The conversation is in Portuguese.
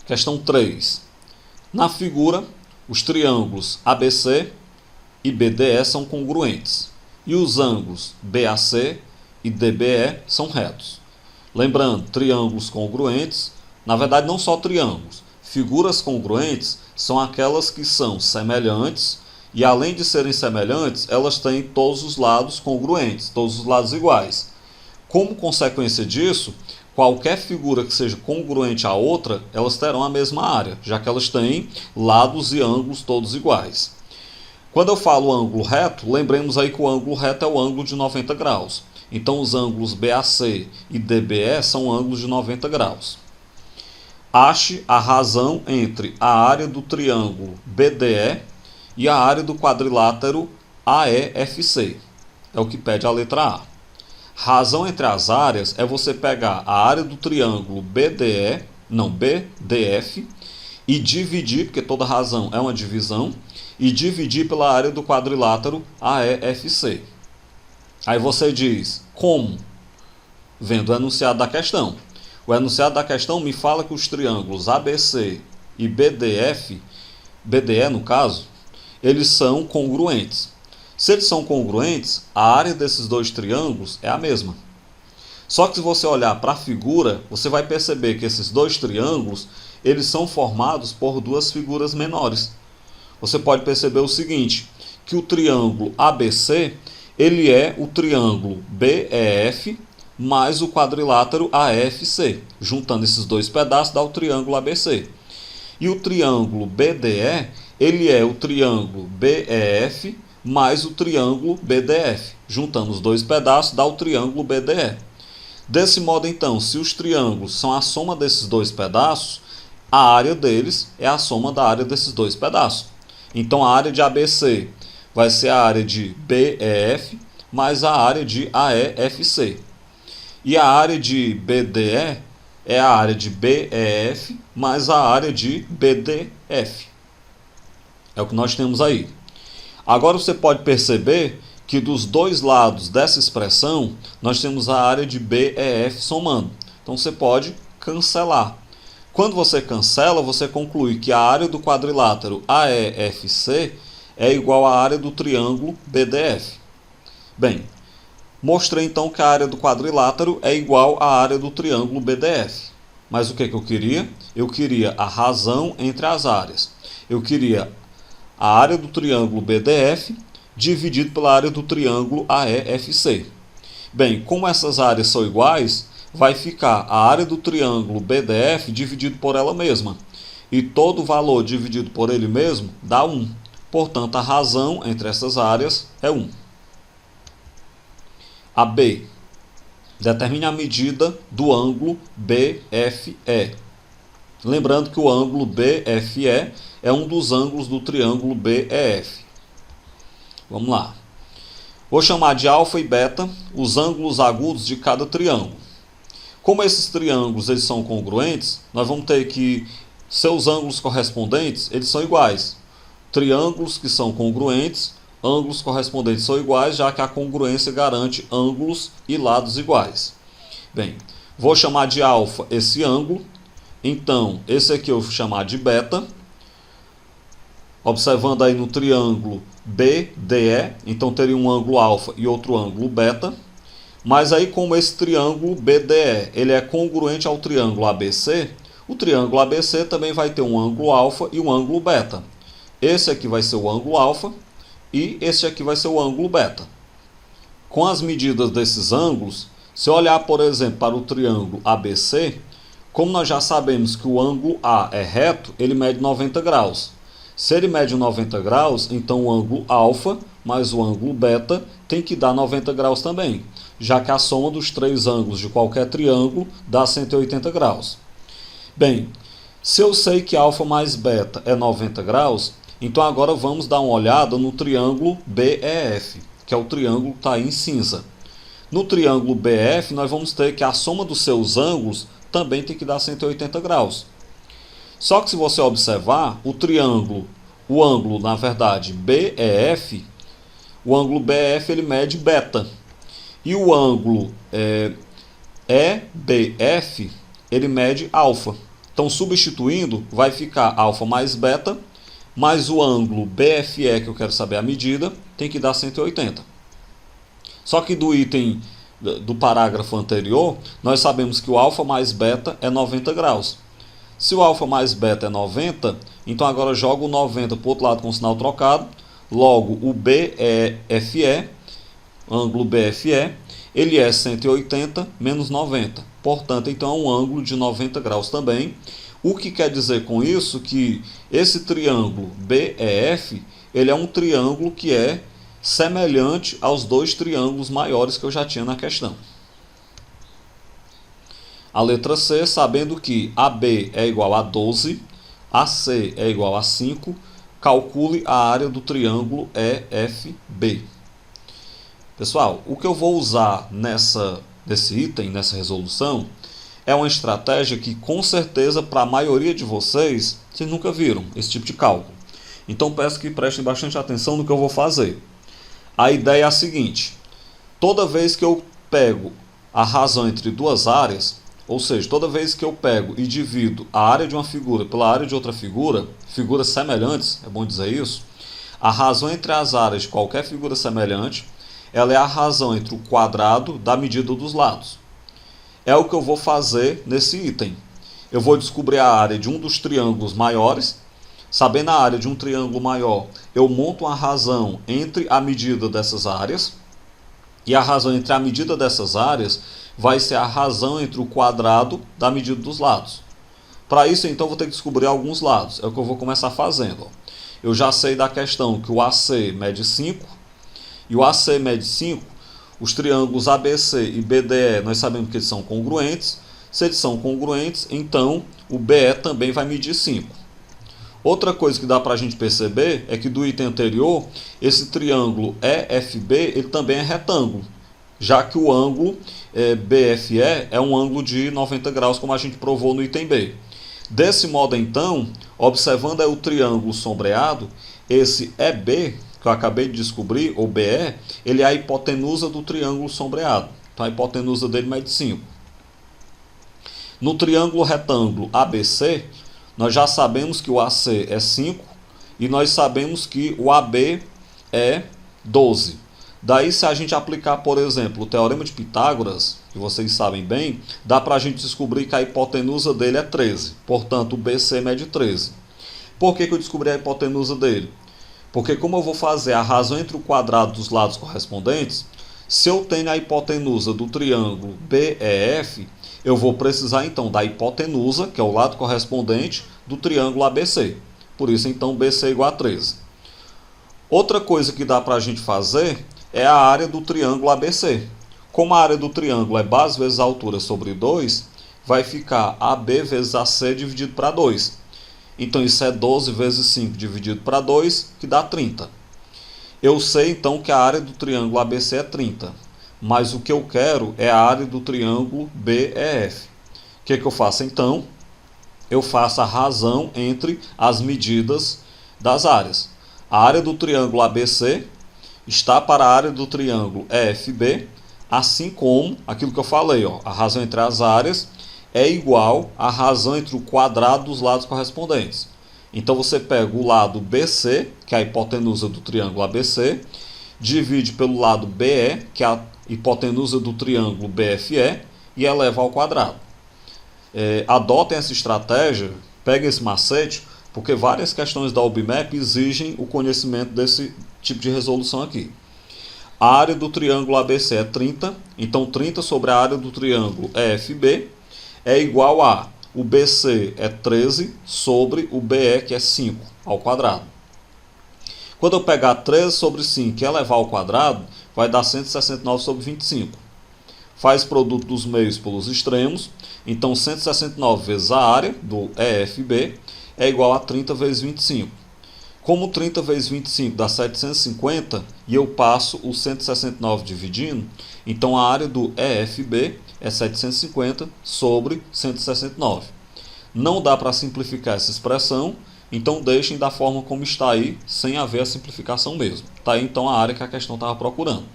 Questão 3. Na figura, os triângulos ABC e BDE são congruentes e os ângulos BAC e DBE são retos. Lembrando, triângulos congruentes, na verdade não só triângulos, figuras congruentes são aquelas que são semelhantes e além de serem semelhantes, elas têm todos os lados congruentes, todos os lados iguais. Como consequência disso, qualquer figura que seja congruente à outra, elas terão a mesma área, já que elas têm lados e ângulos todos iguais. Quando eu falo ângulo reto, lembremos aí que o ângulo reto é o ângulo de 90 graus. Então os ângulos BAC e DBE são ângulos de 90 graus. Ache a razão entre a área do triângulo BDE e a área do quadrilátero AEFC. É o que pede a letra A. Razão entre as áreas é você pegar a área do triângulo BDF e dividir, porque toda razão é uma divisão, e dividir pela área do quadrilátero AEFC. Aí você diz, como? Vendo o enunciado da questão. O enunciado da questão me fala que os triângulos ABC e BDE no caso, eles são congruentes. Se eles são congruentes, a área desses dois triângulos é a mesma. Só que se você olhar para a figura, você vai perceber que esses dois triângulos, eles são formados por duas figuras menores. Você pode perceber o seguinte, que o triângulo ABC, ele é o triângulo BEF mais o quadrilátero AFC. Juntando esses dois pedaços dá o triângulo ABC. E o triângulo BDE, ele é o triângulo BEF mais o triângulo BDF. Juntando os dois pedaços dá o triângulo BDE. Desse modo, então, se os triângulos são a soma desses dois pedaços, a área deles é a soma da área desses dois pedaços. Então, a área de ABC vai ser a área de BEF mais a área de AEFC. E a área de BDE é a área de BEF mais a área de BDF. É o que nós temos aí. Agora você pode perceber que dos dois lados dessa expressão, nós temos a área de BEF somando. Então você pode cancelar. Quando você cancela, você conclui que a área do quadrilátero AEFC é igual à área do triângulo BDF. Bem, mostrei então que a área do quadrilátero é igual à área do triângulo BDF. Mas o que eu queria? Eu queria a razão entre as áreas. Eu queria a área do triângulo BDF dividido pela área do triângulo AEFC. Bem, como essas áreas são iguais, vai ficar a área do triângulo BDF dividido por ela mesma. E todo valor dividido por ele mesmo dá 1. Portanto, a razão entre essas áreas é 1. A B. Determine a medida do ângulo BFE. Lembrando que o ângulo BFE é um dos ângulos do triângulo BEF. Vamos lá. Vou chamar de alfa e beta os ângulos agudos de cada triângulo. Como esses triângulos eles são congruentes, nós vamos ter que seus ângulos correspondentes eles são iguais. Triângulos que são congruentes, ângulos correspondentes são iguais, já que a congruência garante ângulos e lados iguais. Bem, vou chamar de alfa esse ângulo. Então, esse aqui eu vou chamar de beta. Observando aí no triângulo BDE, então teria um ângulo alfa e outro ângulo beta. Mas aí como esse triângulo BDE ele é congruente ao triângulo ABC, o triângulo ABC também vai ter um ângulo alfa e um ângulo beta. Esse aqui vai ser o ângulo alfa e esse aqui vai ser o ângulo beta. Com as medidas desses ângulos, se eu olhar, por exemplo, para o triângulo ABC, como nós já sabemos que o ângulo A é reto, ele mede 90 graus. Se ele mede 90 graus, então o ângulo alfa mais o ângulo beta tem que dar 90 graus também, já que a soma dos três ângulos de qualquer triângulo dá 180 graus. Bem, se eu sei que alfa mais beta é 90 graus, então agora vamos dar uma olhada no triângulo BEF, que é o triângulo que está aí em cinza. No triângulo BF, nós vamos ter que a soma dos seus ângulos também tem que dar 180 graus. Só que se você observar, o ângulo, na verdade, BEF, o ângulo BF ele mede beta. E o ângulo EBF, ele mede alfa. Então, substituindo, vai ficar alfa mais beta, mais o ângulo BFE, que eu quero saber a medida, tem que dar 180. Só que do item do parágrafo anterior, nós sabemos que o alfa mais beta é 90 graus. Se o alfa mais beta é 90, então agora joga o 90 para o outro lado com o sinal trocado. Logo, o BFE, ângulo BFE, ele é 180 menos 90. Portanto, então é um ângulo de 90 graus também. O que quer dizer com isso que esse triângulo BEF, ele é um triângulo que é semelhante aos dois triângulos maiores que eu já tinha na questão. A letra C, sabendo que AB é igual a 12, AC é igual a 5, calcule a área do triângulo EFB. Pessoal, o que eu vou usar nesse item, nessa resolução, é uma estratégia que com certeza para a maioria de vocês nunca viram esse tipo de cálculo. Então peço que prestem bastante atenção no que eu vou fazer. A ideia é a seguinte: toda vez que eu pego a razão entre duas áreas, ou seja, toda vez que eu pego e divido a área de uma figura pela área de outra figura, figuras semelhantes, é bom dizer isso, a razão entre as áreas de qualquer figura semelhante, ela é a razão entre o quadrado da medida dos lados. É o que eu vou fazer nesse item. Eu vou descobrir a área de um dos triângulos maiores. Sabendo a área de um triângulo maior, eu monto uma razão entre a medida dessas áreas. E a razão entre a medida dessas áreas vai ser a razão entre o quadrado da medida dos lados. Para isso, então, vou ter que descobrir alguns lados. É o que eu vou começar fazendo. Eu já sei da questão que o AC mede 5 e o AC mede 5. Os triângulos ABC e BDE, nós sabemos que eles são congruentes. Se eles são congruentes, então o BE também vai medir 5. Outra coisa que dá para a gente perceber é que do item anterior, esse triângulo EFB ele também é retângulo, já que o ângulo BFE é um ângulo de 90 graus, como a gente provou no item B. Desse modo, então, observando aí o triângulo sombreado, esse EB, que eu acabei de descobrir, ou BE, ele é a hipotenusa do triângulo sombreado. Então a hipotenusa dele mede 5. No triângulo retângulo ABC, nós já sabemos que o AC é 5 e nós sabemos que o AB é 12. Daí, se a gente aplicar, por exemplo, o teorema de Pitágoras, que vocês sabem bem, dá para a gente descobrir que a hipotenusa dele é 13. Portanto, o BC mede 13. Por que eu descobri a hipotenusa dele? Porque como eu vou fazer a razão entre o quadrado dos lados correspondentes, se eu tenho a hipotenusa do triângulo BEF, eu vou precisar então da hipotenusa, que é o lado correspondente, do triângulo ABC. Por isso, então, BC é igual a 13. Outra coisa que dá para a gente fazer é a área do triângulo ABC. Como a área do triângulo é base vezes altura sobre 2, vai ficar AB vezes AC dividido para 2. Então, isso é 12 vezes 5 dividido para 2, que dá 30. Eu sei, então, que a área do triângulo ABC é 30. Mas o que eu quero é a área do triângulo BEF. O que eu faço, então? Eu faço a razão entre as medidas das áreas. A área do triângulo ABC está para a área do triângulo EFB, assim como aquilo que eu falei, a razão entre as áreas é igual à razão entre o quadrado dos lados correspondentes. Então você pega o lado BC, que é a hipotenusa do triângulo ABC, divide pelo lado BE, que é a hipotenusa do triângulo BFE, e eleva ao quadrado. Adotem essa estratégia, peguem esse macete, porque várias questões da OBMAP exigem o conhecimento desse tipo de resolução aqui. A área do triângulo ABC é 30, então 30 sobre a área do triângulo EFB é igual a o BC é 13 sobre o BE, que é 5, ao quadrado. Quando eu pegar 13 sobre 5 e elevar ao quadrado, vai dar 169 sobre 25. Faz produto dos meios pelos extremos, então 169 vezes a área do EFB é igual a 30 vezes 25. Como 30 vezes 25 dá 750 e eu passo o 169 dividindo, então a área do EFB é 750 sobre 169. Não dá para simplificar essa expressão, então deixem da forma como está aí, sem haver a simplificação mesmo. Está aí então a área que a questão estava procurando.